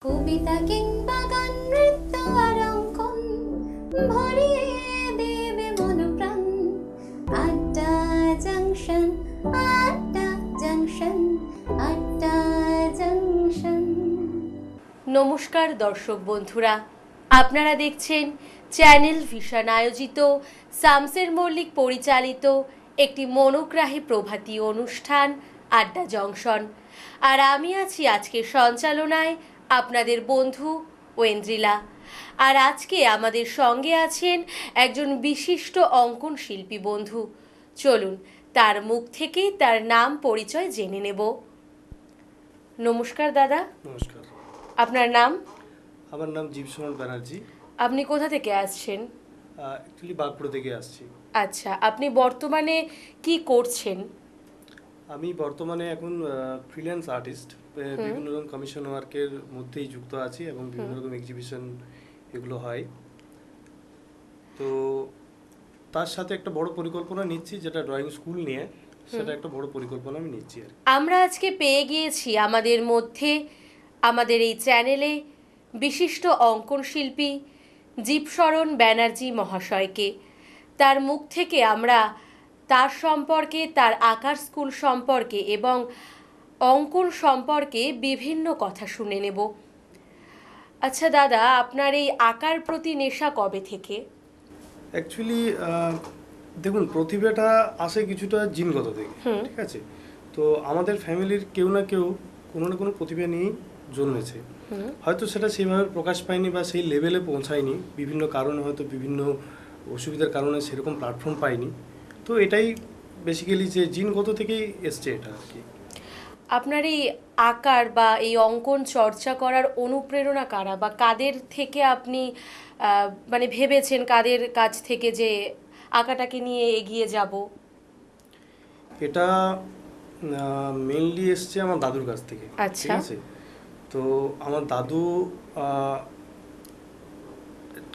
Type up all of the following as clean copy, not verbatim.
কবিতা কিংবা গান, নৃত্য আর অঙ্কন ভরিয়ে দেবে মন প্রাণ। আড্ডা জাংশন, আড্ডা জাংশন, আড্ডা জাংশন। নমস্কার দর্শক বন্ধুরা, আপনারা দেখছেন চ্যানেল ভিশন আয়োজিত শামসের মল্লিক পরিচালিত একটি মনোগ্রাহী প্রভাতী অনুষ্ঠান আড্ডা জংশন। আর আমি আছি আজকের সঞ্চালনায় আপনাদের বন্ধু ঐন্দ্রিলা। আর আজকে আমাদের সঙ্গে আছেন একজন বিশিষ্ট অঙ্কন শিল্পী বন্ধু। চলুন তার মুখ থেকেই তার নাম পরিচয় জেনে নেব। নমস্কার দাদা। নমস্কার। আপনার নাম? আমার নাম জীবসরণ ব্যানার্জি। আপনি কোথা থেকে আসছেন? অ্যাকচুয়ালি বাঁকুড়া থেকে আসছি। আচ্ছা, আপনি বর্তমানে কি করছেন? আমি বর্তমানে এখন ফ্রিল্যান্স আর্টিস্ট, বিভিন্ন রকম কমিশন ওয়ার্কের মধ্যেই যুক্ত আছি এবং বিভিন্ন রকম এক্সিবিশন এগুলো হয়। তো তার সাথে একটা বড় পরিকল্পনা নিচ্ছি, যেটা ড্রয়িং স্কুল নিয়ে, সেটা একটা বড় পরিকল্পনা আমি নিচ্ছি আর কি। আমরা আজকে পেয়ে গিয়েছি আমাদের মধ্যে, আমাদের এই চ্যানেলে বিশিষ্ট অঙ্কন শিল্পী জীবসরণ ব্যানার্জি মহাশয়কে। তার মুখ থেকে আমরা তার সম্পর্কে, তার আঁকার স্কুল সম্পর্কে এবং অঙ্কন সম্পর্কে বিভিন্ন কথা শুনে নেব। আচ্ছা দাদা, আপনার এই আঁকার প্রতি নেশা কবে থেকে? অ্যাকচুয়ালি দেখুন, প্রতিভাটা আসে কিছুটা জিনগত থেকে, ঠিক আছে? তো আমাদের ফ্যামিলির কেউ না কেউ কোনো না কোনো প্রতিভা নিয়েই জন্মেছে। হয়তো সেটা সেইভাবে প্রকাশ পায়নি বা সেই লেভেলে পৌঁছায়নি, বিভিন্ন কারণে, হয়তো বিভিন্ন অসুবিধার কারণে সেরকম প্ল্যাটফর্ম পায়নি। তো এটাই বেসিক্যালি যে জিনগত থেকেই এসছে এটা আর কি। আপনার এই আঁকার বা এই অঙ্কন চর্চা করার অনুপ্রেরণা কারা, বা কাদের থেকে আপনি মানে ভেবেছেন, কাদের কাছ থেকে যে আঁকাটাকে নিয়ে এগিয়ে যাব? এটা মেইনলি এসছে আমার দাদুর কাছ থেকে, ঠিক আছে? তো আমার দাদু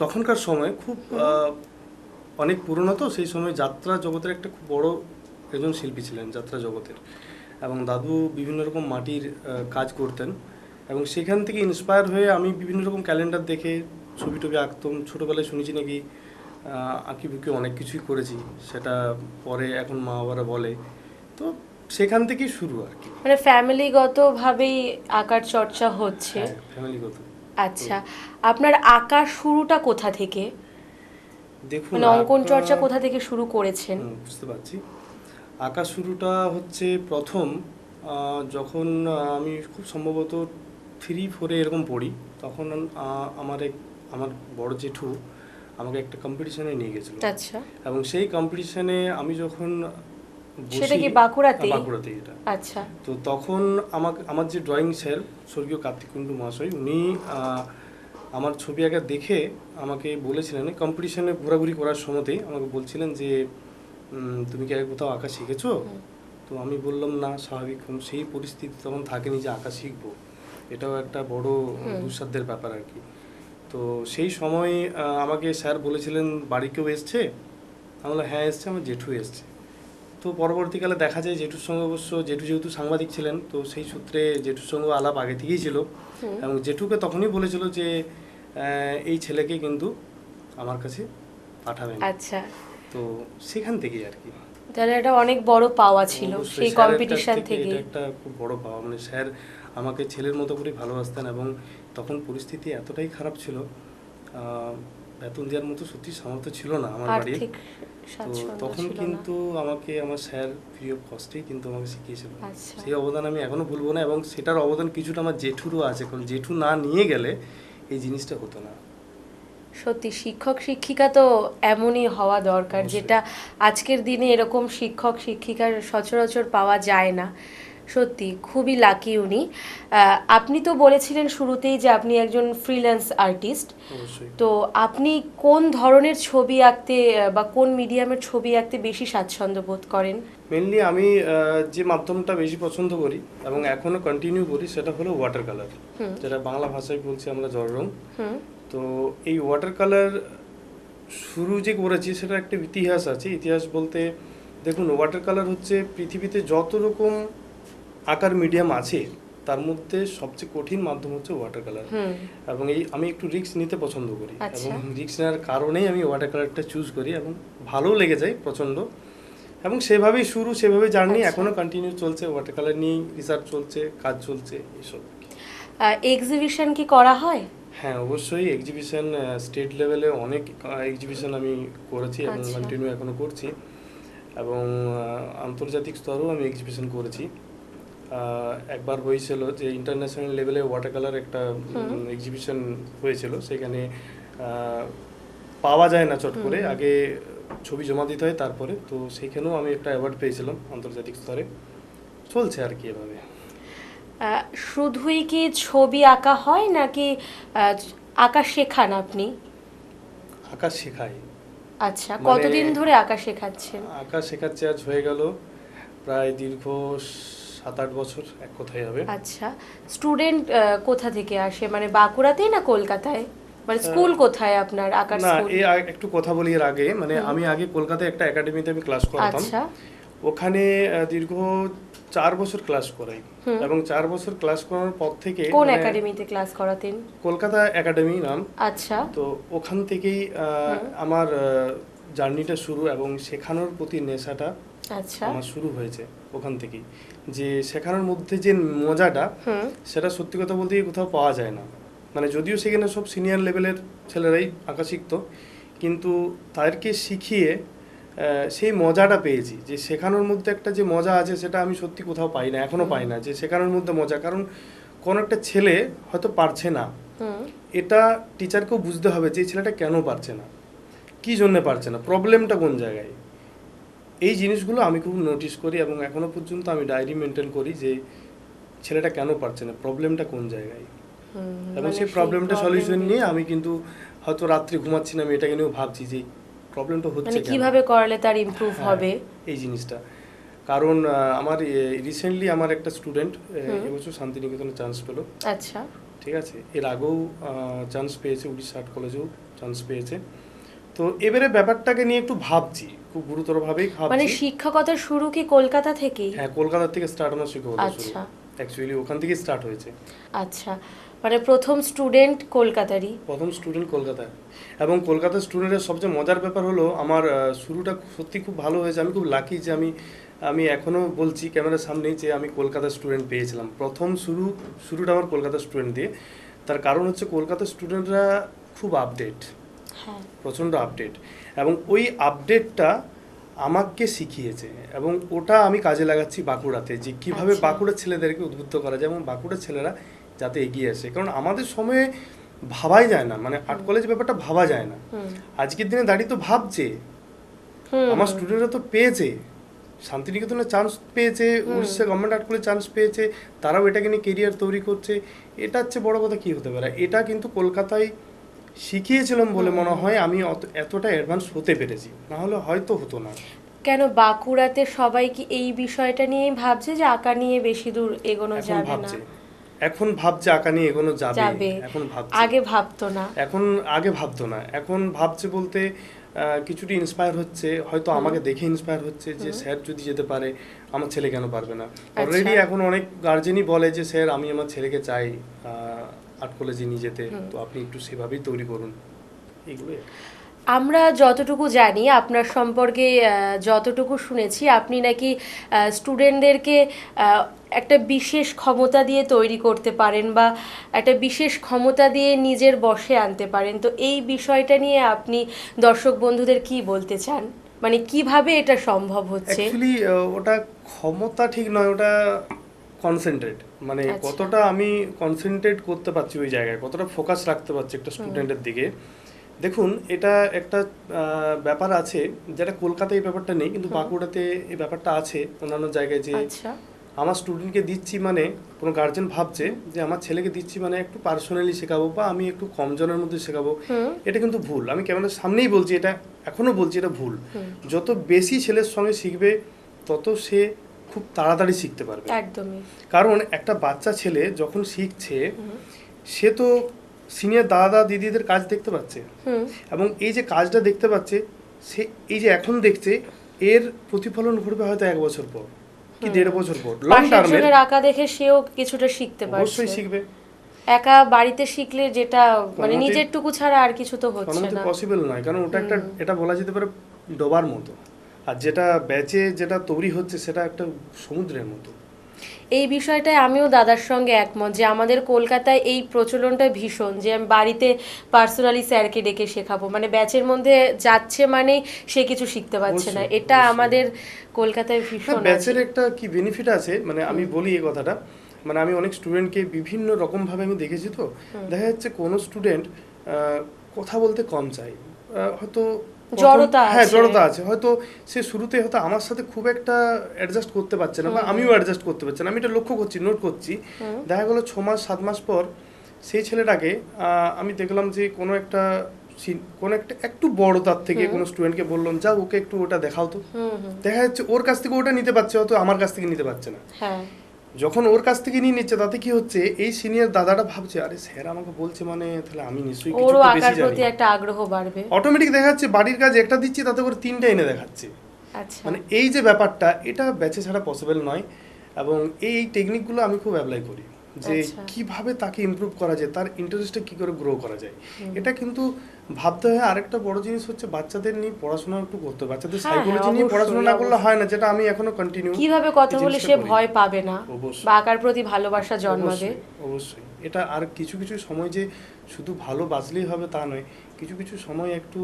তখনকার সময় খুব অনেক পুরনো, তো সেই সময় যাত্রা জগতের একটা খুব বড় একজন শিল্পী ছিলেন যাত্রা জগতের। এবং দাদু বিভিন্ন রকম মাটির কাজ করতেন এবং সেখান থেকে ইন্সপায়ার হয়ে আমি বিভিন্ন রকম ক্যালেন্ডার দেখে ছবি টবি আঁকতাম। ছোটোবেলায় শুনেছি নাকি আঁকি বুকি অনেক কিছুই করেছি, সেটা পরে এখন মা বাবারা বলে। তো সেখান থেকেই শুরু আর কি। মানে ফ্যামিলিগতভাবেই আঁকার চর্চা হচ্ছে? ফ্যামিলিগত। আচ্ছা, আপনার আঁকার শুরুটা কোথা থেকে? দেখুন, মানে অঙ্কন চর্চা কোথা থেকে শুরু করেছেন? বুঝতে পারছি। আঁকা শুরুটা হচ্ছে প্রথম যখন আমি খুব সম্ভবত 3-4 এরকম পড়ি, তখন আমার বড় জেঠু আমাকে একটা কম্পিটিশনে নিয়ে গেছিল। আচ্ছা। এবং সেই কম্পিটিশনে আমি যখন সেটা কি বাঁকুড়াতেই? বাঁকুড়াতেই এটা। আচ্ছা। তো তখন আমার যে ড্রয়িং স্যার স্বর্গীয় কার্তিক কুণ্ডু মহাশয়, উনি আমার ছবি আঁকা দেখে আমাকে বলেছিলেন, কম্পিটিশনে ঘোরাঘুরি করার সময়তেই আমাকে বলছিলেন যে তুমি কি আগে কোথাও আঁকা শিখেছো? তো আমি বললাম না, স্বাভাবিক সেই পরিস্থিতি তখন থাকেনি যে আঁকা শিখবো, এটাও একটা বড় দুঃসাধ্যের ব্যাপার আর কি। তো সেই সময় আমাকে স্যার বলেছিলেন বাড়ি কেউ এসছে? আমি বললাম হ্যাঁ এসছে, আমার জেঠু এসছে। তো পরবর্তীকালে দেখা যায় জেঠুর সঙ্গে, অবশ্য জেঠু যেহেতু সাংবাদিক ছিলেন, তো সেই সূত্রে জেঠুর সঙ্গে আলাপ আগে থেকেই ছিল। এবং জেঠুকে তখনই বলেছিল যে এই ছেলেকে কিন্তু আমার কাছে পাঠাবেন। আচ্ছা। তো সেখান থেকেই আর কি। তাহলে এটা অনেক বড় পাওয়া ছিল সেই কম্পিটিশন থেকে। এটা একটা খুব বড় পাওয়া, মানে স্যার আমাকে ছেলের মতো করে ভালোবাসতেন। এবং তখন পরিস্থিতি এতটাই খারাপ ছিল, বেতন দেওয়ার মতো সত্যি সামর্থ্য ছিল না আমার বাড়ির। তো তখন কিন্তু আমাকে আমার স্যার ফ্রি অফ কস্টেই কিন্তু আমাকে শিখিয়েছিল। সেই অবদান আমি এখনো ভুলবো না, এবং সেটার অবদান কিছুটা আমার জেঠুরও আছে, কারণ জেঠু না নিয়ে গেলে এই জিনিসটা হতো না। সত্যি শিক্ষক শিক্ষিকা তো এমনই হওয়া দরকার, যেটা আজকের দিনে এরকম শিক্ষক শিক্ষিকার সচরাচর পাওয়া যায় না। সত্যি খুবই লাকি উনি। আপনি তো বলেছিলেন শুরুতেই যে আপনি একজন ফ্রিল্যান্স আর্টিস্ট। তো আপনি কোন ধরনের ছবি আঁকতে বা কোন মিডিয়ামের ছবি আঁকতে বেশি স্বাচ্ছন্দ্য বোধ করেন? মেনলি আমি যে মাধ্যমটা বেশি পছন্দ করি এবং এখনো কন্টিনিউ করি, সেটা হলো ওয়াটার কালার, যেটা বাংলা ভাষায় বলছি আমরা জল রং। তো এই ওয়াটার কালার শুরু যে করেছি, সেটা একটা ইতিহাস আছে। ইতিহাস বলতে দেখুন, ওয়াটার কালার হচ্ছে পৃথিবীতে যত রকম আঁকার মিডিয়াম আছে তার মধ্যে সবচেয়ে কঠিন মাধ্যম হচ্ছে ওয়াটার কালার। হুম। এবং আমি একটু রিস্ক নিতে পছন্দ করি, আচ্ছা। এবং রিস্ক নেওয়ার কারণেই আমি ওয়াটার কালারটা চুজ করি, এবং ভালোও লেগে যায় প্রচণ্ড। এবং সেভাবেই শুরু, সেভাবেই জার্নি, আচ্ছা। এখনও কন্টিনিউ চলছে, ওয়াটার কালার নিয়েই রিসার্চ চলছে, কাজ চলছে এইসব। এক্সিবিশন কি করা হয়? হ্যাঁ, অবশ্যই এক্সিবিশন, স্টেট লেভেলে অনেক এক্সিবিশন আমি করেছি এবং আচ্ছা। কন্টিনিউ এখনও করছি, এবং আন্তর্জাতিক স্তরেও আমি এক্সিবিশন করেছি। একবার হয়েছিল যে ইন্টারন্যাশনাল লেভেলে ওয়াটার কালার একটা এক্সিবিশন হয়েছিল, সেখানে পাওয়া যায় না চট করে, আগে ছবি জমা দিতে হয় তারপরে, তো সেইখানেও আমি একটা অ্যাওয়ার্ড পেয়েছিলাম আন্তর্জাতিক স্তরে। চলছে আর কি এভাবে। শুধুই কি ছবি আঁকা হয় নাকি আঁকা শেখান আপনি? আঁকা শেখাই। আচ্ছা, মানে কতদিন ধরে আঁকা শেখাচ্ছেন? আঁকা শেখাচ্ছে আজ হয়ে গেল প্রায় দীর্ঘ 7-8 বছর, এক কথাই হবে। আচ্ছা, স্টুডেন্ট কোথা থেকে আসে, মানে বাঁকুড়াতেই না কলকাতায়? মানে স্কুল কোথায় আপনার আঁকার না, স্কুল? একটু কথা বলি এর আগে, মানে আমি আগে কলকাতায় একটা একাডেমিতে আমি ক্লাস করাতাম। আচ্ছা। ওখানে দীর্ঘ 4 বছর ক্লাস করাই, এবং 4 বছর ক্লাস করানোর পর থেকে কোন একাডেমিতে ক্লাস করাতেন? কলকাতা একাডেমি নাম। আচ্ছা। তো ওখান থেকেই আমার জার্নিটা শুরু, এবং শেখানোর প্রতি নেশাটা আচ্ছা। আমার শুরু হয়েছে ওখান থেকেই। যে শেখানোর মধ্যে যে মজাটা, সেটা সত্যি কথা বলতে কোথাও পাওয়া যায় না। মানে যদিও সেখানে সব সিনিয়র লেভেলের ছেলেরাই আঁকা শিখতো, কিন্তু তাদেরকে শিখিয়ে সেই মজাটা পেয়েছি। যে শেখানোর মধ্যে একটা যে মজা আছে, সেটা আমি সত্যি কোথাও পাই না, এখনও পাই না, যে শেখানোর মধ্যে মজা। কারণ কোনো একটা ছেলে হয়তো পারছে না, এটা টিচারকেও বুঝতে হবে যে ছেলেটা কেন পারছে না, কী জন্যে পারছে না, প্রবলেমটা কোন জায়গায়। এই জিনিসগুলো আমি খুব নোটিস করি, এবং এখনও পর্যন্ত আমি ডায়েরি মেনটেন করি যে ছেলেটা কেন পারছে না, প্রবলেমটা কোন জায়গায়। এবং সেই প্রবলেমটা সলিউশন নিয়ে আমি কিন্তু হয়তো রাত্রি ঘুমাচ্ছি না, আমি এটাকে নিয়েও ভাবছি যে প্রবলেমটা হচ্ছে মানে কিভাবে করলে তার ইমপ্রুভ হবে এই জিনিসটা। কারণ আমার রিসেন্টলি আমার একটা স্টুডেন্ট এবছর শান্তিনিকেতনে চান্স পেলো। আচ্ছা। ঠিক আছে, এর আগেও চান্স পেয়েছে, উড়িষ্যা আর্ট কলেজেও চান্স পেয়েছে। তো এবারে ব্যাপারটাকে নিয়ে একটু ভাবছি, খুব গুরুতরভাবেই ভাবছি। মানে শিক্ষকতার শুরু কি কলকাতা থেকেই? হ্যাঁ, কলকাতা থেকে স্টার্ট আমার শিক্ষকতা শুরু। আচ্ছা। অ্যাকচুয়ালি ওখান থেকেই স্টার্ট হয়েছে। আচ্ছা, মানে প্রথম স্টুডেন্ট কলকাতারই? প্রথম স্টুডেন্ট কলকাতায়। এবং কলকাতার স্টুডেন্টের সবচেয়ে মজার ব্যাপার হলো, আমার শুরুটা সত্যি খুব ভালো হয়েছে। আমি খুব লাকি যে আমি এখনও বলছি ক্যামেরার সামনেই যে আমি কলকাতার স্টুডেন্ট পেয়েছিলাম। প্রথম শুরুটা আমার কলকাতার স্টুডেন্ট দিয়ে। তার কারণ হচ্ছে কলকাতার স্টুডেন্টরা খুব আপডেট, হ্যাঁ, প্রচণ্ড আপডেট, এবং ওই আপডেটটা আমাকে শিখিয়েছে, এবং ওটা আমি কাজে লাগাচ্ছি বাঁকুড়াতে, যে কীভাবে বাঁকুড়ার ছেলেদেরকে উদ্বুদ্ধ করা যায়, এবং বাঁকুড়ার ছেলেরা যাতে এগিয়ে আসে। কারণ আমাদের সময়ে ভাবাই যায় না, মানে আর্ট কলেজ ব্যাপারটা ভাবা যায় না। আজকের দিনে দাঁড়িয়ে তো ভাবছে, আমার স্টুডেন্টরা তো পেয়েছে, শান্তিনিকেতনে চান্স পেয়েছে, Orissa government art college chance পেয়েছে, তারাও এটাকে নিয়ে কেরিয়ার তৈরি করছে। এটা হচ্ছে বড় কথা কী হতে পারে। এটা কিন্তু কলকাতায় শিখিয়েছিলাম বলে মনে হয় আমি এতটা অ্যাডভান্স হতে পেরেছি, না হলে হয়তো হতো না। কেন বাঁকুড়াতে সবাই কি এই বিষয়টা নিয়েই ভাবছে যে আঁকা নিয়ে বেশি দূর এগোনো যাবে না? এখন ভাবছে আঁকা নিয়ে এগোনো যাবে, এখন ভাবছে, আগে ভাবতো না। আগে ভাবতো না, এখন ভাবছে বলতে কিছুটা ইন্সপায়ার হচ্ছে, হয়তো আমাকে দেখে ইন্সপায়ার হচ্ছে যে স্যার যদি যেতে পারে, আমার ছেলে কেন পারবে না। অলরেডি এখন অনেক গার্জেনই বলে যে স্যার আমি আমার ছেলেকে চাই আর্ট কলেজে নিয়ে যেতে, তো আপনি একটু সেভাবেই তৈরি করুন। এগুলোই আমরা যতটুকু জানি আপনার সম্পর্কে, যতটুকু শুনেছি, আপনি নাকি স্টুডেন্টদেরকে একটা বিশেষ ক্ষমতা দিয়ে তৈরি করতে পারেন, বা একটা বিশেষ ক্ষমতা দিয়ে নিজের বশে আনতে পারেন। তো এই বিষয়টা নিয়ে আপনি দর্শক বন্ধুদের কি বলতে চান, মানে কিভাবে এটা সম্ভব হচ্ছে? অ্যাকচুয়ালি ওটা ক্ষমতা ঠিক নয়, ওটা কনসেন্ট্রেট, মানে কতটা আমি কনসেন্ট্রেট করতে পারছি ওই জায়গায়, কতটা ফোকাস রাখতে পারছি একটা স্টুডেন্টের দিকে। দেখুন, এটা একটা ব্যাপার আছে যেটা কলকাতায় এই ব্যাপারটা নেই, কিন্তু বাঁকুড়াতে এই ব্যাপারটা আছে, অন্যান্য জায়গায়। যে আমার স্টুডেন্টকে দিচ্ছি, মানে কোনো গার্জেন ভাবছে যে আমার ছেলেকে দিচ্ছি মানে একটু পার্সোনালি শেখাবো, বা আমি একটু কম জনের মধ্যে শেখাবো। এটা কিন্তু ভুল। আমি ক্যামেরার সামনেই বলছি, এটা এখনও বলছি, এটা ভুল। যত বেশি ছেলের সঙ্গে শিখবে, তত সে খুব তাড়াতাড়ি শিখতে পারবে। একদমই। কারণ একটা বাচ্চা ছেলে যখন শিখছে, সে তো সিনিয়র দাদা দিদিদের কাজ দেখতে পাচ্ছে, এবং এই যে কাজটা দেখতে পাচ্ছে, সে এই যে এখন দেখছে, এর প্রতিফলন ঘটবে হয়তো 1 বছর পর। কি 1.5 বছর পর লং পাশের টার্মের জনের আঁকা দেখে সেও কিছুটা শিখতে পারছে। অবশ্যই শিখবে। একা বাড়িতে শিখলে যেটা মানে কোনোমতেই- নিজের টুকু ছাড়া আর কিছু তো হচ্ছে কোনোমতে না। পসিবল নয়, কারণ ওটা একটা এটা বলা যেতে পারে ডোবার মতো, আর যেটা ব্যাচে যেটা তৈরি হচ্ছে সেটা একটা সমুদ্রের মতো। এই বিষয়টায় আমিও দাদার সঙ্গে একমত যে আমাদের কলকাতায় এই প্রচলনটা ভীষণ, যে আমি বাড়িতে পার্সোনালি স্যারকে ডেকে শেখাবো, মানে ব্যাচের মধ্যে যাচ্ছে মানে সে কিছু শিখতে পারছে না, অবশ্যই, এটা অবশ্যই। আমাদের কলকাতায় ভীষণ ব্যাচের আছে। একটা কি বেনিফিট আছে, মানে আমি বলি এই কথাটা, মানে আমি অনেক স্টুডেন্টকে বিভিন্ন রকম ভাবে আমি দেখেছি, তো দেখা যাচ্ছে কোনো স্টুডেন্ট কথা বলতে কম চাই, হয়তো জড়তা হ্যাঁ আছে। জড়তা আছে, হয়তো সে শুরুতে হয়তো আমার সাথে খুব একটা অ্যাডজাস্ট করতে পারছে না, বা আমিও অ্যাডজাস্ট করতে পারছি না, আমি এটা লক্ষ্য করছি, নোট করছি। দেখা গেলো 6 মাস 7 মাস পর সেই ছেলেটাকে আমি দেখলাম যে কোনো একটা একটু বড় তার থেকে কোনো স্টুডেন্টকে বললাম যাও ওকে একটু ওটা দেখাও তো, দেখা যাচ্ছে ওর কাছ থেকে ওটা নিতে পারছে, হয়তো আমার কাছ থেকে নিতে পারছে না। হ্যাঁ, যখন ওর কাছ থেকে নিয়ে নিচ্ছে তাতে কি হচ্ছে, এই সিনিয়র দাদাটা ভাবছে আরে স্যার আমাকে বলছে মানে তাহলে আমি নিশ্চয়ই কিছু ওরও তো আঁকার বেশি প্রতি জানি। একটা আগ্রহ বাড়বে। অটোমেটিক দেখা যাচ্ছে বাড়ির কাজ একটা দিচ্ছি তাতে করে 3টা এনে দেখাচ্ছে। আচ্ছা, মানে এই যে ব্যাপারটা, এটা ব্যাচে ছাড়া পসিবল নয়, এবং এই টেকনিকগুলো আমি খুব অ্যাপ্লাই করি যে আচ্ছা। কিভাবে তাকে ইমপ্রুভ করা যায়, তার ইন্টারেস্টটা কি করে গ্রো করা যায়। এটা কিন্তু ভাবতে হয়। আরেকটা বড় জিনিস হচ্ছে বাচ্চাদের নিয়ে পড়াশোনা একটু করতে হবে, বাচ্চাদের হ্যাঁ, সাইকোলজি হ্যাঁ, নিয়ে অবশ্যই, পড়াশোনা না করলে অবশ্যই। হয় না, যেটা আমি এখনো কন্টিনিউ কিভাবে কথা বলে সে ভয় পাবে না অবশ্যই। বা আঁকার প্রতি ভালোবাসা জন্মাবে। অবশ্যই এটা। আর কিছু কিছু সময় যে শুধু ভালো বাজলেই হবে তা নয়, কিছু কিছু সময় একটু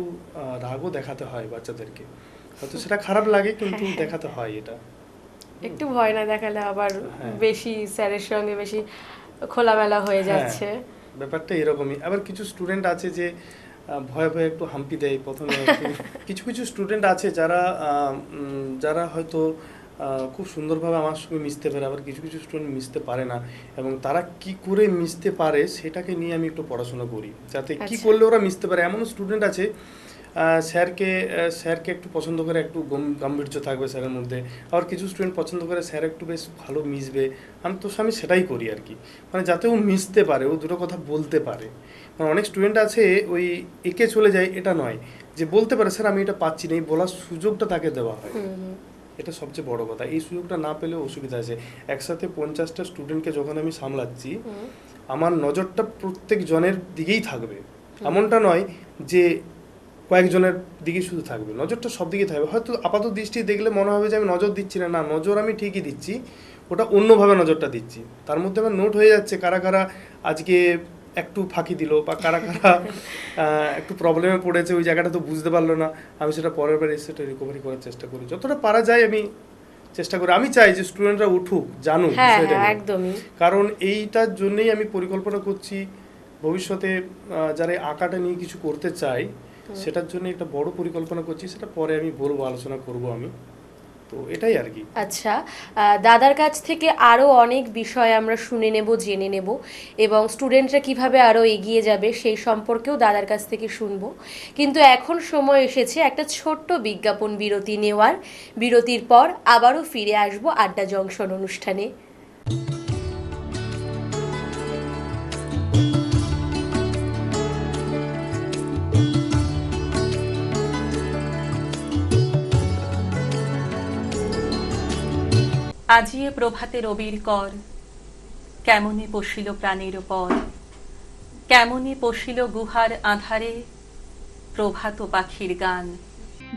রাগও দেখাতে হয় বাচ্চাদেরকে, হয়তো সেটা খারাপ লাগে কিন্তু দেখাতে হয় এটা। একটু ভয় না দেখালে আবার হ্যাঁ। বেশি স্যারের সঙ্গে বেশি খোলামেলা হয়ে যাচ্ছে। ব্যাপারটা এরকমই। আবার কিছু স্টুডেন্ট আছে যে ভয়ে ভয়ে একটু হাম্পি দেয় প্রথমে কিছু কিছু স্টুডেন্ট আছে যারা হয়তো খুব সুন্দরভাবে আমার সঙ্গে মিশতে পারে, আবার কিছু কিছু স্টুডেন্ট মিশতে পারে না, এবং তারা কি করে মিশতে পারে সেটাকে নিয়ে আমি একটু পড়াশোনা করি, যাতে কি আচ্ছা। করলে ওরা মিশতে পারে। এমন স্টুডেন্ট আছে স্যারকে একটু পছন্দ করে, একটু গাম্ভীর্য থাকবে স্যারের মধ্যে, আবার কিছু স্টুডেন্ট পছন্দ করে স্যার একটু বেশ ভালো মিশবে। আমি সেটাই করি আর কি, মানে যাতে ও মিশতে পারে, ও দুটো কথা বলতে পারে। মানে অনেক স্টুডেন্ট আছে ওই একে চলে যায়, এটা নয়, যে বলতে পারে স্যার আমি এটা পাচ্ছি না, এই বলার সুযোগটা তাকে দেওয়া হয়, এটা সবচেয়ে বড় কথা। এই সুযোগটা না পেলেও অসুবিধা আছে। একসাথে 50টা স্টুডেন্টকে যখন আমি সামলাচ্ছি, আমার নজরটা প্রত্যেক জনের দিকেই থাকবে, এমনটা নয় যে কয়েকজনের দিকে শুধু থাকবে, নজরটা সব দিকে থাকবে। হয়তো আপাত দৃষ্টি দেখলে মনে হবে যে আমি নজর দিচ্ছি না, নজর আমি ঠিকই দিচ্ছি, ওটা অন্যভাবে নজরটা দিচ্ছি। তার মধ্যে আমার নোট হয়ে যাচ্ছে কারা কারা আজকে একটু ফাঁকি দিল, বা কারা কারা একটু প্রবলেমে পড়েছে, ওই জায়গাটা তো বুঝতে পারলো না, আমি সেটা পরের বার এসে সেটা রিকভারি করার চেষ্টা করি, যতটা পারা যায় আমি চেষ্টা করি। আমি চাই যে স্টুডেন্টরা উঠুক, জানুক বিষয়টা নিয়ে। একদমই। কারণ এইটার জন্যই আমি পরিকল্পনা করছি ভবিষ্যতে যারা আঁকাটা নিয়ে কিছু করতে চাই, সেটার জন্য একটা বড় পরিকল্পনা করছি, সেটা পরে আমি বলবো, আলোচনা করব আমি। তো এটাই আর কি। আচ্ছা, দাদার কাছ থেকে আরও অনেক বিষয় আমরা শুনে নেব, জেনে নেব, এবং স্টুডেন্টরা কিভাবে আরও এগিয়ে যাবে সেই সম্পর্কেও দাদার কাছ থেকে শুনবো। কিন্তু এখন সময় এসেছে একটা ছোট্ট বিজ্ঞাপন বিরতি নেওয়ার। বিরতির পর আবারও ফিরে আসবো আড্ডা জংশন অনুষ্ঠানে। আজিয়ে প্রভাতে রবির কর, কেমনে পশিল প্রাণের পর, কেমনে পশিল গুহার আধারে প্রভাত পাখির গান।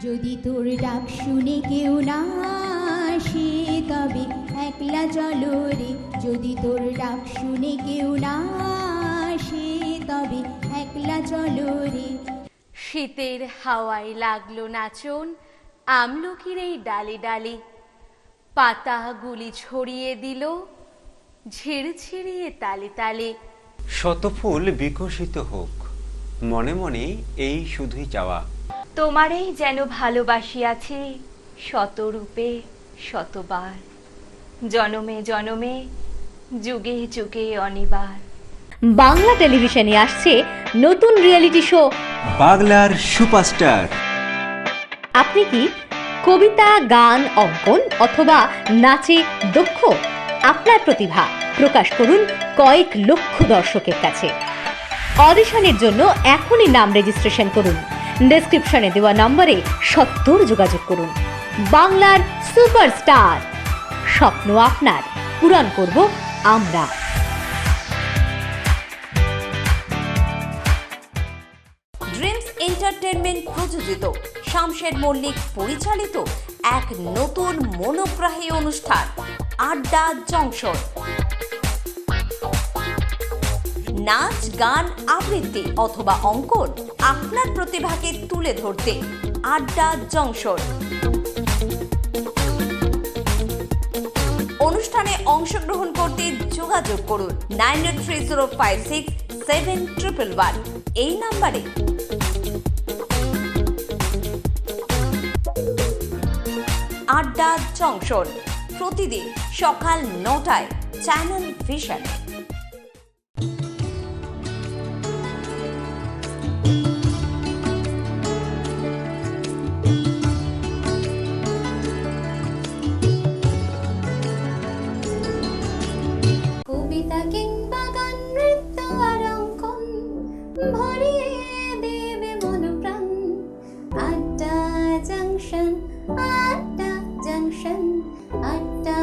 যদি তোর ডাক শুনে কেউ না আসে তবে একলা চলো রে, যদি তোর ডাক শুনে কেউ না আসে তবে একলা চলো রে। শীতের হাওয়ায় লাগলো নাচন আমলকির এই ডালে ডালে, পাতাগুলি ছড়িয়ে দিল ঝিরঝিরিয়ে তালে তালে। শত ফুল বিকশিত হোক, মনে মনে এই শুধুই চাওয়া। তোমারেই যেন ভালোবাসিয়াছি শতরূপে শতবার, জনমে জনমে যুগে যুগে অনিবার। বাংলা টেলিভিশনে আসছে নতুন রিয়েলিটি শো বাংলার সুপারস্টার। আপনি কি কবিতা, গান, অঙ্কন অথবা নাচে দক্ষ? আপনার প্রতিভা প্রকাশ করুন কয়েক লক্ষ দর্শকের কাছে। অডিশনের জন্য এখনই নাম রেজিস্ট্রেশন করুন। ডেসক্রিপশনে দেওয়া নম্বরে ৭০ যোগাযোগ করুন। বাংলার সুপারস্টার স্বপ্ন আপনার, পূরণ করব আমরা। ড্রিমস এন্টারটেনমেন্ট প্রযোজিত, শামশের মল্লিক পরিচালিত এক নতুন মনোগ্রাহী অনুষ্ঠান আড্ডা জংশন। নাচ, গান, আবৃত্তি অথবা অঙ্কন, আপনার প্রতিভাকে তুলে ধরতে আড্ডা জংশন। অনুষ্ঠানে অংশগ্রহণ করতে যোগাযোগ করুন 9830567111 এই নাম্বারে। আড্ডা জংশন প্রতিদিন সকাল 9টায় চ্যানেল ভিশনে। কবিতা কিংবা গান, নৃত্য আর অঙ্কন ভরিয়ে দেবে মন প্রাণ। আড্ডা জংশন, আড্ডা জংশন, আড্ডা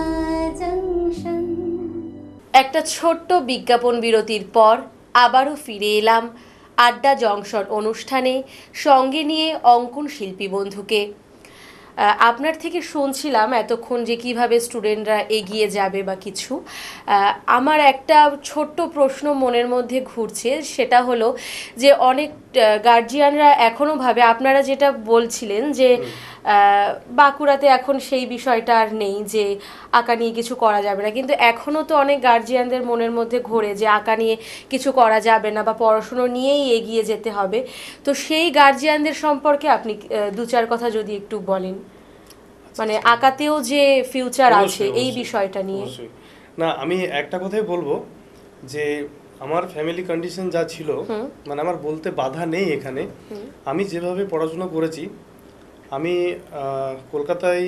জংশন। একটা ছোট্ট বিজ্ঞাপন বিরতির পর আবারও ফিরে এলাম আড্ডা জংশন অনুষ্ঠানে, সঙ্গে নিয়ে অঙ্কন শিল্পী বন্ধুকে। আপনার থেকে শুনছিলাম এতক্ষণ যে কিভাবে স্টুডেন্টরা এগিয়ে যাবে বা কিছু। আমার একটা ছোট্ট প্রশ্ন মনের মধ্যে ঘুরছে, সেটা হলো যে অনেক গার্জিয়ানরা এখনও ভাবে, আপনারা যেটা বলছিলেন যে বাঁকুড়াতে এখন সেই বিষয়টা আর নেই যে আঁকা নিয়ে কিছু করা যাবে না, কিন্তু এখনও তো অনেক গার্জিয়ানদের মনের মধ্যে ঘোরে যে আঁকা নিয়ে কিছু করা যাবে না বা পড়াশুনো নিয়েই এগিয়ে যেতে হবে। তো সেই গার্জিয়ানদের সম্পর্কে আপনি দু চার কথা যদি একটু বলেন, মানে আঁকাতেও যে ফিউচার আছে এই বিষয়টা নিয়ে। অবশ্যই। না, আমি একটা কথাই বলবো যে আমার ফ্যামিলি কন্ডিশন যা ছিল, মানে আমার বলতে বাধা নেই এখানে। আমি যেভাবে পড়াশোনা করেছি, আমি কলকাতায়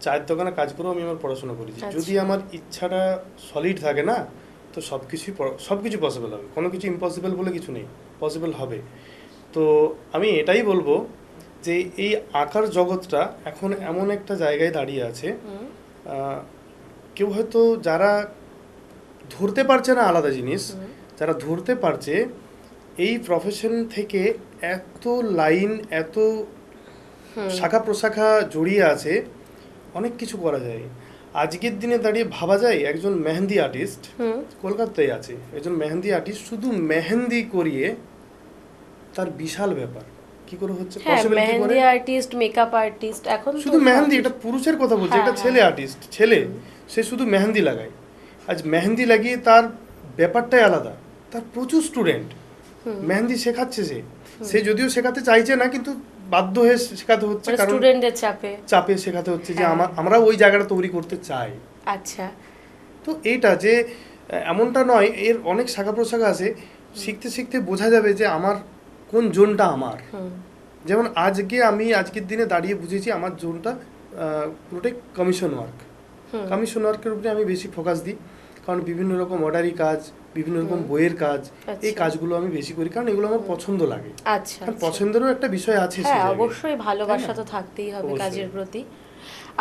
চায়ের দোকানে কাজ করেও আমি আমার পড়াশোনা করেছি। যদি আমার ইচ্ছাটা সলিড থাকে না, তো সব কিছু পসিবল হবে। কোনো কিছু ইম্পসিবল বলে কিছু নেই, পসিবল হবে। তো আমি এটাই বলবো যে এই আঁকার জগৎটা এখন এমন একটা জায়গায় দাঁড়িয়ে আছে, কেউ হয়তো যারা ধরতে পারছে না আলাদা জিনিস, যারা ধরতে পারছে এই প্রফেশন থেকে এত লাইন, এত শাখা প্রশাখা জড়িয়ে আছে, অনেক কিছু করা যায়। আজকের দিনে দাঁড়িয়ে ভাবা যায় একজন মেহেন্দি আর্টিস্ট কলকাতায় আছে, একজন মেহেন্দি আর্টিস্ট শুধু মেহেন্দি করিয়ে তার বিশাল ব্যাপার কি করে হচ্ছে পসিবল, কি করে মেহেন্দি আর্টিস্ট, মেকআপ আর্টিস্ট, এখন শুধু মেহেন্দি, এটা পুরুষের কথা বলছি, এটা ছেলে আর্টিস্ট, ছেলে সে শুধু মেহেন্দি লাগায়। আজ মেহেন্দি লাগিয়ে তার ব্যাপারটাই আলাদা, তার প্রচুর স্টুডেন্ট মেহেন্দি শেখাচ্ছে। সে যদিও শেখাতে চাইছে না, কিন্তু বাধ্য হয়ে শেখাতে হচ্ছে, কারণ স্টুডেন্টদের চাপে শেখাতে হচ্ছে যে আমরা ওই জায়গাটা তৈরি করতে চাই। আচ্ছা, তো এইটা যে এমনটা নয়, এর অনেক শাখা প্রশাখা আছে। শিখতে শিখতে বোঝা যাবে যে আমার কোন জোনটা আমার। যেমন আজকের দিনে দাঁড়িয়ে বুঝেছি আমার জোনটা পুরোটাই কমিশন ওয়ার্ক। কমিশন ওয়ার্কের উপরে আমি বেশি ফোকাস দিই, কারণ বিভিন্ন রকম অর্ডারি কাজ, বিভিন্ন রকম বইয়ের কাজ, এই কাজগুলো আমি বেশি করি, কারণ এগুলো আমার পছন্দ লাগে। আচ্ছা, পছন্দেরও একটা বিষয় আছে। হ্যাঁ, অবশ্যই ভালোবাসা তো থাকতেই হবে কাজের প্রতি।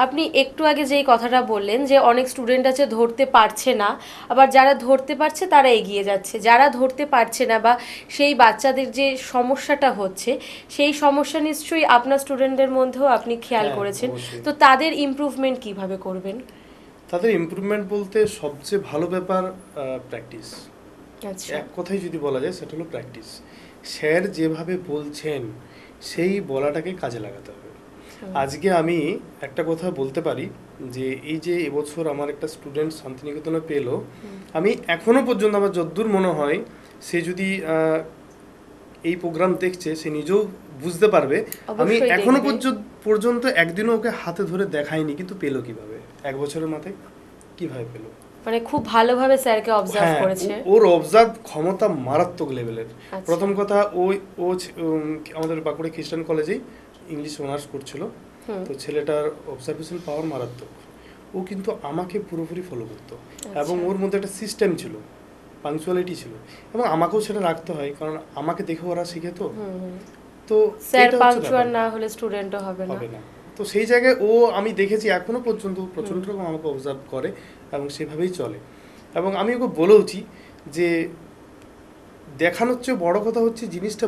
আপনি একটু আগে যেই কথাটা বললেন যে অনেক স্টুডেন্ট আছে ধরতে পারছে না, আবার যারা ধরতে পারছে তারা এগিয়ে যাচ্ছে, যারা ধরতে পারছে না বা সেই বাচ্চাদের যে সমস্যাটা হচ্ছে, সেই সমস্যা নিশ্চয়ই আপনার স্টুডেন্টদের মধ্যেও আপনি খেয়াল করেছেন। তো তাদের ইমপ্রুভমেন্ট কিভাবে করবেন? তাদের ইমপ্রুভমেন্ট বলতে সবচেয়ে ভালো ব্যাপার প্র্যাকটিস। আচ্ছা, এক কথাই যদি বলা যায় সেটা হলো প্র্যাকটিস। স্যার যেভাবে বলছেন সেই বলাটাকে কাজে লাগাতে হবে। আজকে আমি একটা কথা বলতে পারি যে এই যে এবছর আমার একটা স্টুডেন্ট শান্তিনিকেতনে পেলো, আমি এখনো পর্যন্ত আমার যদ্দূর মনে হয় সে যদি এই প্রোগ্রাম দেখছে সে নিজেও বুঝতে পারবে, আমি এখনো পর্যন্ত একদিনও ওকে হাতে ধরে দেখাইনি, কিন্তু পেলো কিভাবে, 1 বছরের মাথায় কিভাবে পেলো। মানে খুব ভালোভাবে স্যারকে অবজার্ভ করেছে। ওর অবজার্ভ ক্ষমতা মারাত্মক লেভেলের। প্রথম কথা, ও আমাদের বাঁকুড়া খ্রিস্টান কলেজেই ইংলিশ অনার্স করছিল, তো ছেলেটার অবজারভেশন পাওয়ার মারাত্মক। ও কিন্তু আমাকে পুরোপুরি ফলো করতো, এবং ওর মধ্যে একটা সিস্টেম ছিল, পাংচুয়ালিটি ছিল, এবং আমাকেও সেটা রাখতে হয়, কারণ আমাকে দেখে ওরা শিখে। তো স্যার পাংচুয়াল না হলে স্টুডেন্টও হবে না। তো সেই জায়গায় ও আমি দেখেছি এখনো পর্যন্ত প্রচণ্ড রকম আমাকে অবজার্ভ করে এবং সেভাবেই চলে। এবং আমি ওকে বলেওছি যে দেখানোর চেয়ে বড় কথা হচ্ছে জিনিসটা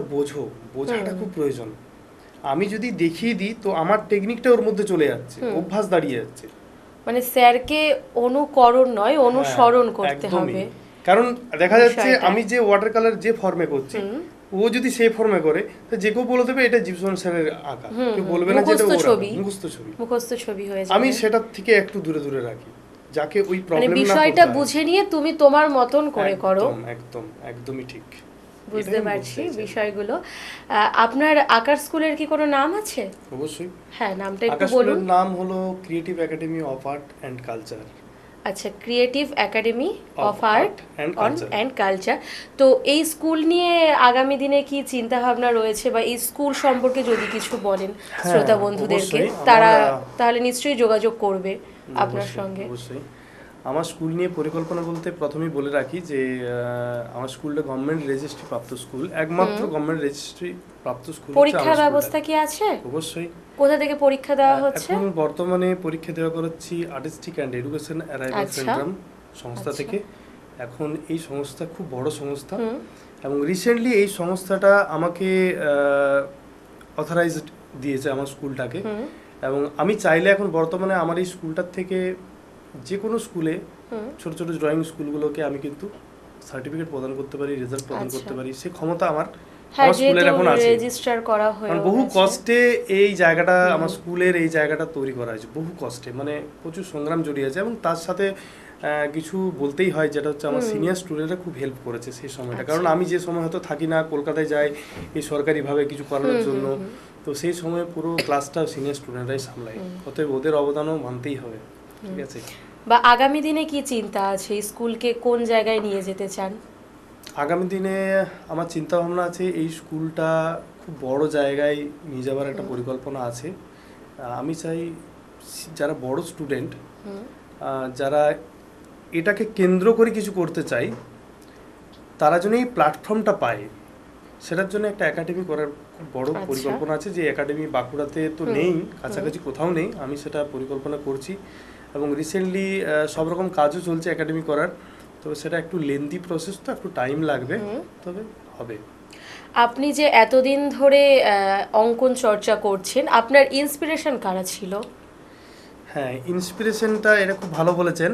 বোঝাটা খুব প্রয়োজন। আমি যদি দেখিয়ে দিই তো আমার টেকনিকটা ওর মধ্যে চলে যাচ্ছে, অভ্যাস দাঁড়িয়ে যাচ্ছে। মানে স্যারকে অনুকরণ নয় অনুসরণ করতে হবে। কারণ দেখা যাচ্ছে আমি যে ওয়াটার কালার যে ফর্মে করছি ও যদি সেই ফর্মে করে তো যে কেউ বলে দেবে এটা জিপসন স্যারের আঁকা, কেউ বলবে না যে এটা মুখস্থ ছবি হয়ে যাবে। আমি সেটা থেকে একটু দূরে দূরে রাখি, যাকে ওই মানে প্রবলেম না বিষয়টা বুঝে নিয়ে তুমি তোমার মতন করে করো। একদমই ঠিক, বুঝতে পারছি বিষয়গুলো। আপনার আঁকার স্কুলের কি কোনো নাম আছে? অবশ্যই। হ্যাঁ, নামটা একটু আঁকার বলুন। স্কুলের নাম হলো creative academy of art and culture. আচ্ছা, creative academy of art and culture. তো এই স্কুল নিয়ে আগামী দিনে কি চিন্তা ভাবনা রয়েছে, বা এই স্কুল সম্পর্কে যদি কিছু বলেন শ্রোতা বন্ধুদেরকে, তারা তাহলে নিশ্চয়ই যোগাযোগ করবে আপনার সঙ্গে। অবশ্যই। আমার স্কুল নিয়ে পরিকল্পনা বলতে প্রথমেই বলে রাখি যে আমার স্কুলটা গভর্নমেন্ট রেজিস্ট্রি প্রাপ্ত স্কুল, একমাত্র গভর্নমেন্ট রেজিস্ট্রি প্রাপ্ত স্কুল। পরীক্ষার ব্যবস্থা কি আছে? অবশ্যই। কোথা থেকে পরীক্ষা দেওয়া হচ্ছে? এখন বর্তমানে পরীক্ষা দেওয়া করাচ্ছি artistic and education arrival centre সংস্থা থেকে। এখন এই সংস্থা খুব বড় সংস্থা এবং রিসেন্টলি এই সংস্থাটা আমাকে অথরাইজড দিয়েছে আমার স্কুলটাকে। এবং আমি চাইলে এখন বর্তমানে আমার এই স্কুলটার থেকে যে কোনো স্কুলে ছোট ছোট ড্রয়িং স্কুলগুলোকে আমি কিন্তু সার্টিফিকেট প্রদান করতে পারি, রেজাল্ট প্রদান করতে পারি, সেই ক্ষমতা আমার স্কুলের এখন আছে। রেজিস্টার করা হয়ে গেছে। বহু কষ্টে এই জায়গাটা আমার স্কুলের এই জায়গাটা তৈরি করা হয়েছে, বহু কষ্টে, মানে প্রচুর সংগ্রাম জড়িয়ে আছে। এবং তার সাথে কিছু বলতেই হয়, যেটা হচ্ছে আমার সিনিয়র স্টুডেন্টরা খুব হেল্প করেছে সেই সময়টা। কারণ আমি যে সময় হয়তো থাকি না, কলকাতায় যাই এই সরকারিভাবে কিছু করানোর জন্য, তো সেই সময় পুরো ক্লাসটা সিনিয়র স্টুডেন্টরাই সামলায়, অতএব ওদের অবদানও মানতেই হবে। ঠিক আছে। বা আগামী দিনে কি চিন্তা আছে, স্কুলকে কোন জায়গায় নিয়ে যেতে চান? আগামী দিনে আমার চিন্তা ভাবনা আছে এই স্কুলটা খুব বড় জায়গায় নিয়ে যাওয়ার একটা পরিকল্পনা আছে। আমি চাই যারা বড় স্টুডেন্ট, যারা এটাকে কেন্দ্র করে কিছু করতে চাই, তারা যেন এই প্ল্যাটফর্মটা পায়, সেটার জন্য একটা একাডেমি করার খুব বড় পরিকল্পনা আছে। যে একাডেমি বাঁকুড়াতে তো নেই, কাছাকাছি কোথাও নেই, আমি সেটা পরিকল্পনা করছি। এবং রিসেন্টলি সব রকম কাজও চলছে একাডেমি করার, তবে সেটা একটু লেন্দি প্রসেস, তো একটু টাইম লাগবে, তবে হবে। আপনি যে এতদিন ধরে অঙ্কন চর্চা করছেন, আপনার ইন্সপিরেশন কারা ছিল? হ্যাঁ, ইন্সপিরেশনটা এটা খুব ভালো বলেছেন,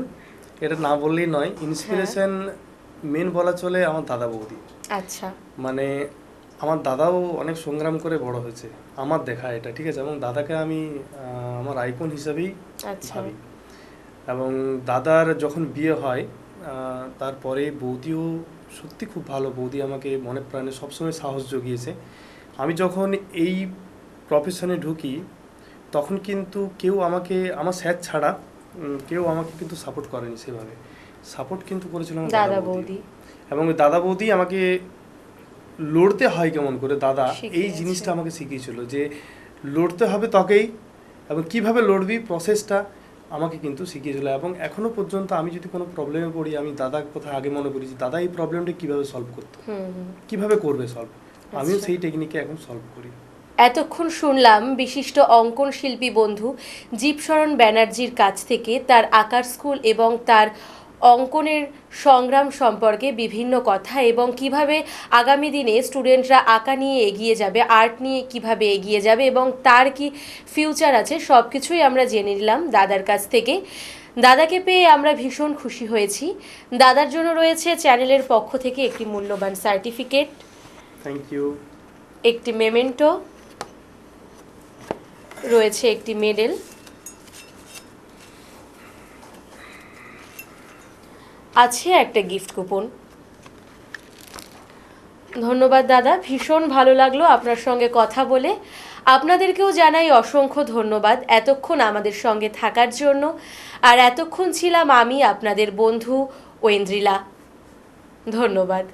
এটা না বললেই নয়। ইন্সপিরেশন মেন বলা চলে আমার দাদা বৌদি। আচ্ছা। মানে আমার দাদাও অনেক সংগ্রাম করে বড় হয়েছে, আমার দেখা এটা, ঠিক আছে। এবং দাদাকে আমি আমার আইকন হিসাবেই ভাবি। এবং দাদার যখন বিয়ে হয় তারপরে বৌদিও সত্যি খুব ভালো, বৌদি আমাকে মনে প্রাণে সবসময় সাহস জুগিয়েছে। আমি যখন এই প্রফেশনে ঢুকি তখন কিন্তু কেউ আমাকে, আমার স্যার ছাড়া কেউ আমাকে কিন্তু সাপোর্ট করেনি সেভাবে। সাপোর্ট কিন্তু করেছিল আমার দাদা বৌদি। এবং দাদা বৌদি আমাকে লড়তে হয় কেমন করে, দাদা এই জিনিসটা আমাকে শিখিয়েছিল যে লড়তে হবে তোকেই, এবং কিভাবে লড়বি প্রসেসটা আমাকে কিন্তু শিখিয়েছিল। এবং এখনো পর্যন্ত আমি যদি কোনো প্রবলেমে পড়ি, আমি দাদার কথা আগে মনে করি যে দাদা এই প্রবলেমটা কিভাবে সলভ করতো, কিভাবে করবে সলভ, আমিও সেই টেকনিকে এখন সলভ করি। এতক্ষণ শুনলাম বিশিষ্ট অঙ্কন শিল্পী বন্ধু জীবশরণ ব্যানার্জির কাছ থেকে তার আঁকার স্কুল এবং তার অঙ্কনের সংগ্রাম সম্পর্কে বিভিন্ন কথা, এবং কিভাবে আগামী দিনে স্টুডেন্টরা আঁকা নিয়ে এগিয়ে যাবে, আর্ট নিয়ে কিভাবে এগিয়ে যাবে এবং তার কি ফিউচার আছে, সব কিছুই আমরা জেনে নিলাম দাদার কাছ থেকে। দাদাকে পেয়ে আমরা ভীষণ খুশি হয়েছি। দাদার জন্য রয়েছে চ্যানেলের পক্ষ থেকে একটি মূল্যবান সার্টিফিকেট, থ্যাংক ইউ, একটি মেমেন্টো, রয়েছে একটি মেডেল, আছে একটা গিফট কুপন। ধন্যবাদ দাদা, ভীষণ ভালো লাগলো আপনার সঙ্গে কথা বলে। আপনাদেরকেও জানাই অসংখ্য ধন্যবাদ এতক্ষণ আমাদের সঙ্গে থাকার জন্য। আর এতক্ষণ ছিলাম আমি আপনাদের বন্ধু ঐন্দ্রিলা। ধন্যবাদ।